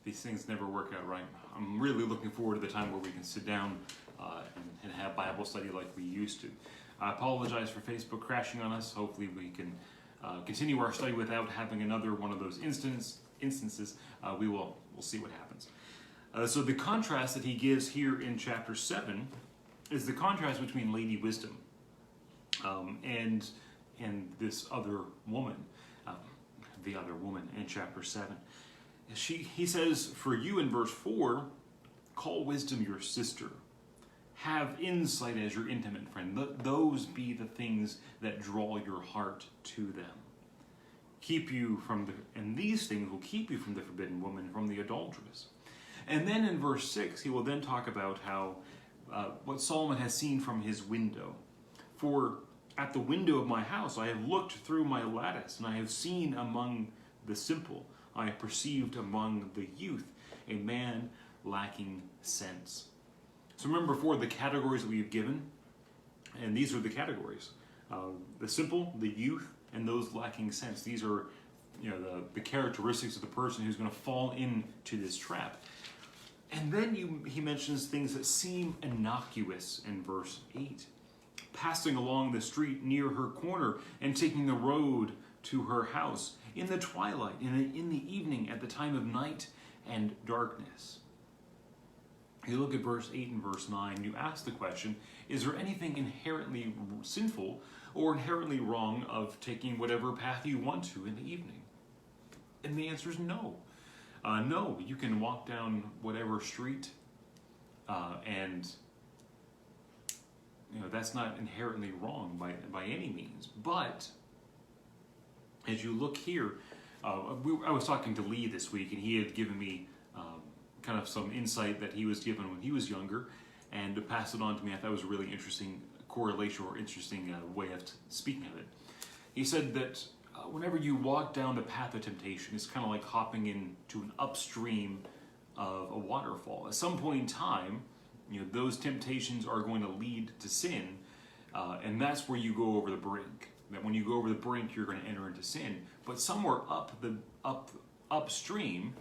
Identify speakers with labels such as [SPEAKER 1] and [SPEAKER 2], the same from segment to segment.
[SPEAKER 1] These things never work out right. I'm really looking forward to the time where we can sit down and have Bible study like we used to. I apologize for Facebook crashing on us. Hopefully we can continue our study without having another one of those instances. We'll see what happens. So the contrast that he gives here in chapter 7 is the contrast between Lady Wisdom and this other woman, the other woman in chapter 7. He says, for you in verse 4, call wisdom your sister. Have insight as your intimate friend. Let those be the things that draw your heart to them. And these things will keep you from the forbidden woman, from the adulteress. And then in verse 6, he will then talk about how what Solomon has seen from his window. For at the window of my house I have looked through my lattice, and I have seen among the simple, I have perceived among the youth, a man lacking sense. So remember before the categories that we've given, and these are the categories. The simple, the youth, and those lacking sense. These are the characteristics of the person who's going to fall into this trap. And then he mentions things that seem innocuous in verse 8. Passing along the street near her corner and taking the road to her house in the twilight, in the evening, at the time of night and darkness. You look at verse 8 and verse 9, you ask the question, is there anything inherently sinful or inherently wrong of taking whatever path you want to in the evening? And the answer is no. No, you can walk down whatever street and that's not inherently wrong by any means. But as you look here, I was talking to Lee this week, and he had given me kind of some insight that he was given when he was younger, and to pass it on to me, I thought it was a really interesting correlation or interesting way of speaking of it. He said that whenever you walk down the path of temptation, it's kind of like hopping into an upstream of a waterfall. At some point in time, those temptations are going to lead to sin, and that's where you go over the brink. That when you go over the brink, you're going to enter into sin. But somewhere upstream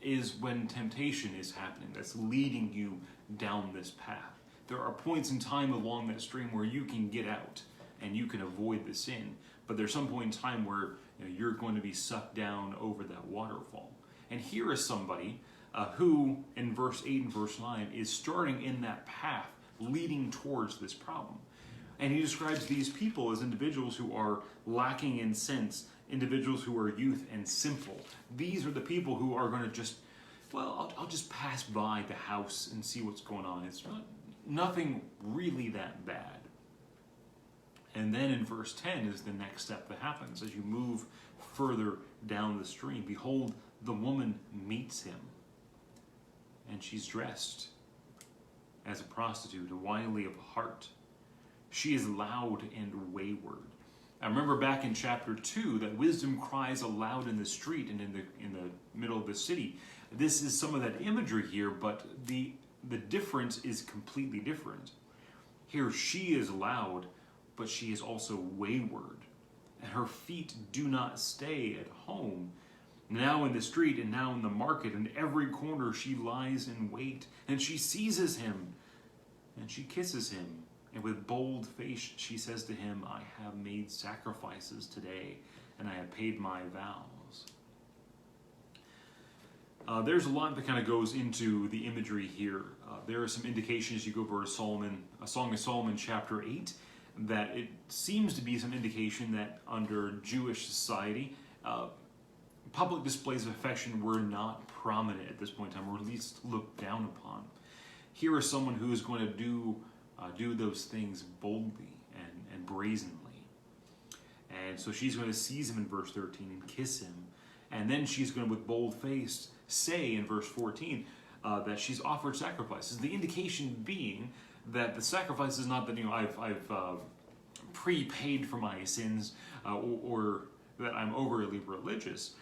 [SPEAKER 1] is when temptation is happening. That's leading you down this path. There are points in time along that stream where you can get out and you can avoid the sin. But there's some point in time where you're going to be sucked down over that waterfall. And here is somebody who, in verse 8 and verse 9, is starting in that path leading towards this problem. And he describes these people as individuals who are lacking in sense, individuals who are youth and simple. These are the people who are going to just, I'll just pass by the house and see what's going on. It's nothing really that bad. And then in verse 10 is the next step that happens. As you move further down the stream, behold, the woman meets him. And she's dressed as a prostitute, a wily of heart. She is loud and wayward. I remember back in chapter 2 that wisdom cries aloud in the street and in the middle of the city. This is some of that imagery here, but the difference is completely different. Here she is loud, but she is also wayward. And her feet do not stay at home. Now in the street and now in the market, in every corner she lies in wait. And she seizes him, and she kisses him. And with bold face she says to him, I have made sacrifices today, and I have paid my vows. There's a lot that kind of goes into the imagery here. There are some indications, you go over to Song of Solomon chapter 8, that it seems to be some indication that under Jewish society, public displays of affection were not prominent at this point in time, or at least looked down upon. Here is someone who is going to do those things boldly and brazenly. And so she's going to seize him in verse 13 and kiss him. And then she's going to, with bold face, say in verse 14 that she's offered sacrifices. The indication being that the sacrifice is not that I've prepaid for my sins or that I'm overly religious.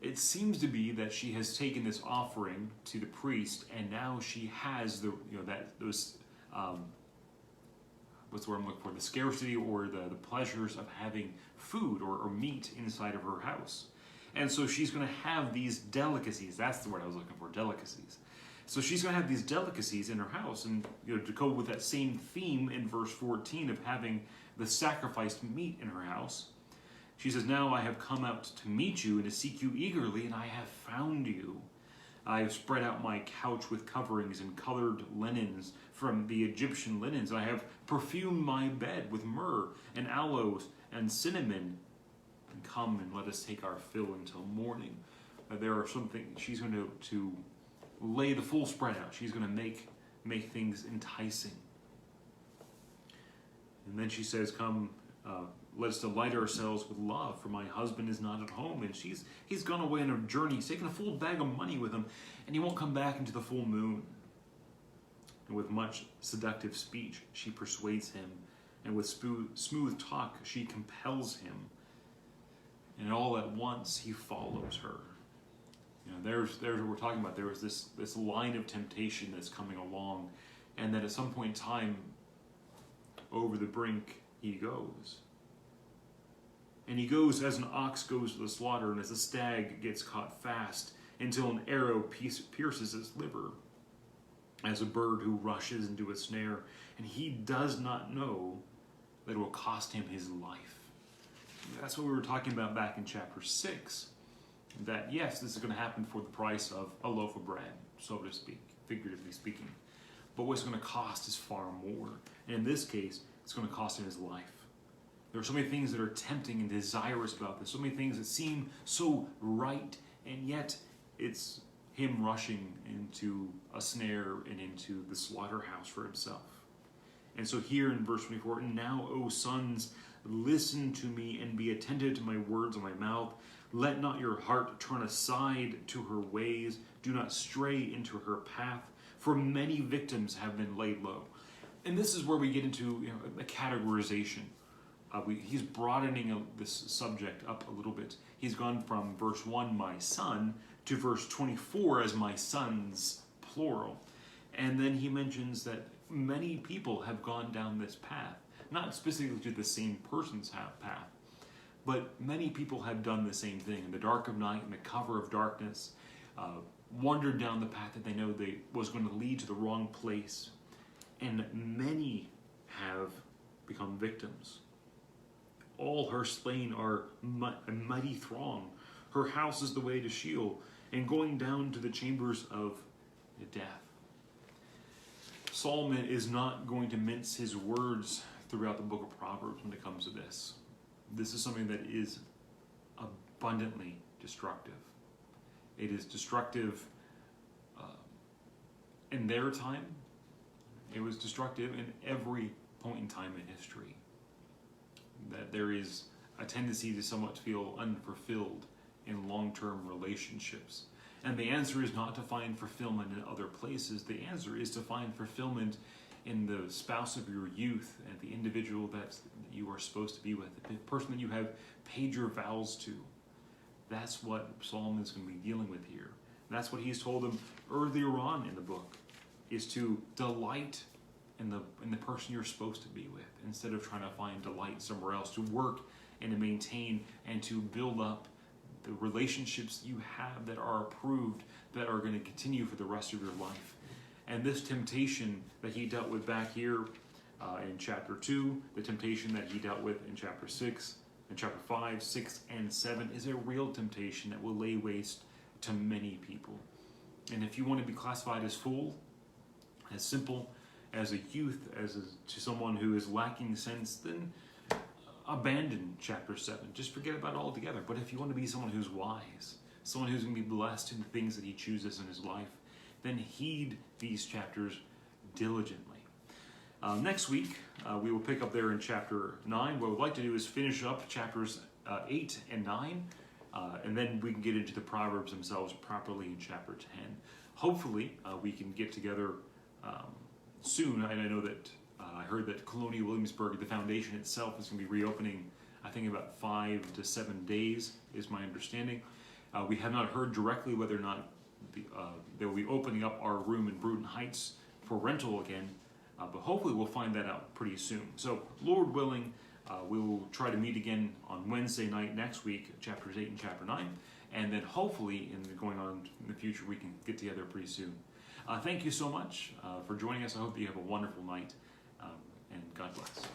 [SPEAKER 1] It seems to be that she has taken this offering to the priest, and now she has what's the word I'm looking for? The scarcity or the pleasures of having food or meat inside of her house. And so she's going to have these delicacies. That's the word I was looking for, delicacies. So she's going to have these delicacies in her house. And to go with that same theme in verse 14 of having the sacrificed meat in her house, she says, "Now I have come out to meet you and to seek you eagerly, and I have found you. I have spread out my couch with coverings and colored linens from the Egyptian linens. I have perfumed my bed with myrrh and aloes and cinnamon. And come and let us take our fill until morning." There are some things she's going to lay the full spread out. She's going to make things enticing. And then she says, "Come, let us delight ourselves with love, for my husband is not at home." And he's gone away on a journey. He's taken a full bag of money with him, and he won't come back into the full moon. And with much seductive speech, she persuades him, and with smooth talk, she compels him. And all at once, he follows her. There's what we're talking about. There was this line of temptation that's coming along, and that at some point in time, over the brink, he goes. And he goes as an ox goes to the slaughter, and as a stag gets caught fast, until an arrow pierces its liver, as a bird who rushes into a snare, and he does not know that it will cost him his life. That's what we were talking about back in chapter 6, that yes, this is going to happen for the price of a loaf of bread, so to speak, figuratively speaking. But what's going to cost is far more. And in this case, it's going to cost him his life. There are so many things that are tempting and desirous about this, so many things that seem so right, and yet it's him rushing into a snare and into the slaughterhouse for himself. And so here in verse 24, "And now, O sons, listen to me and be attentive to my words of my mouth. Let not your heart turn aside to her ways. Do not stray into her path, for many victims have been laid low." And this is where we get into a categorization. He's broadening this subject up a little bit. He's gone from verse 1, "my son," to verse 24 as "my sons," plural. And then he mentions that many people have gone down this path. Not specifically to the same person's path, but many people have done the same thing. In the dark of night, in the cover of darkness, wandered down the path that they know was going to lead to the wrong place. And many have become victims. "All her slain are a mighty throng. Her house is the way to Sheol, and going down to the chambers of death." Solomon is not going to mince his words throughout the book of Proverbs when it comes to this. This is something that is abundantly destructive. It is destructive in their time. It was destructive in every point in time in history. That there is a tendency to somewhat feel unfulfilled in long-term relationships. And the answer is not to find fulfillment in other places. The answer is to find fulfillment in the spouse of your youth and the individual that you are supposed to be with, the person that you have paid your vows to. That's what Solomon is going to be dealing with here. And that's what he's told them earlier on in the book, is to delight in the person you're supposed to be with, instead of trying to find delight somewhere else, to work and to maintain and to build up the relationships you have that are approved, that are going to continue for the rest of your life. And this temptation that he dealt with back here in chapter 2, the temptation that he dealt with in chapter 6, in chapter 5, 6, and 7 is a real temptation that will lay waste to many people. And if you want to be classified as fool, as simple, as a youth, to someone who is lacking sense, then abandon chapter 7. Just forget about it altogether. But if you want to be someone who's wise, someone who's going to be blessed in the things that he chooses in his life, then heed these chapters diligently. Next week, we will pick up there in chapter 9. What we'd like to do is finish up chapters 8 and 9, and then we can get into the Proverbs themselves properly in chapter 10. Hopefully, we can get together soon. And I know that I heard that Colonial Williamsburg, the foundation itself, is going to be reopening, I think, about 5 to 7 days, is my understanding. We have not heard directly whether or not they will be opening up our room in Bruton Heights for rental again, but hopefully we'll find that out pretty soon. So, Lord willing, we will try to meet again on Wednesday night next week, chapters 8 and chapter 9, and then hopefully going on in the future we can get together pretty soon. Thank you so much for joining us. I hope you have a wonderful night, and God bless.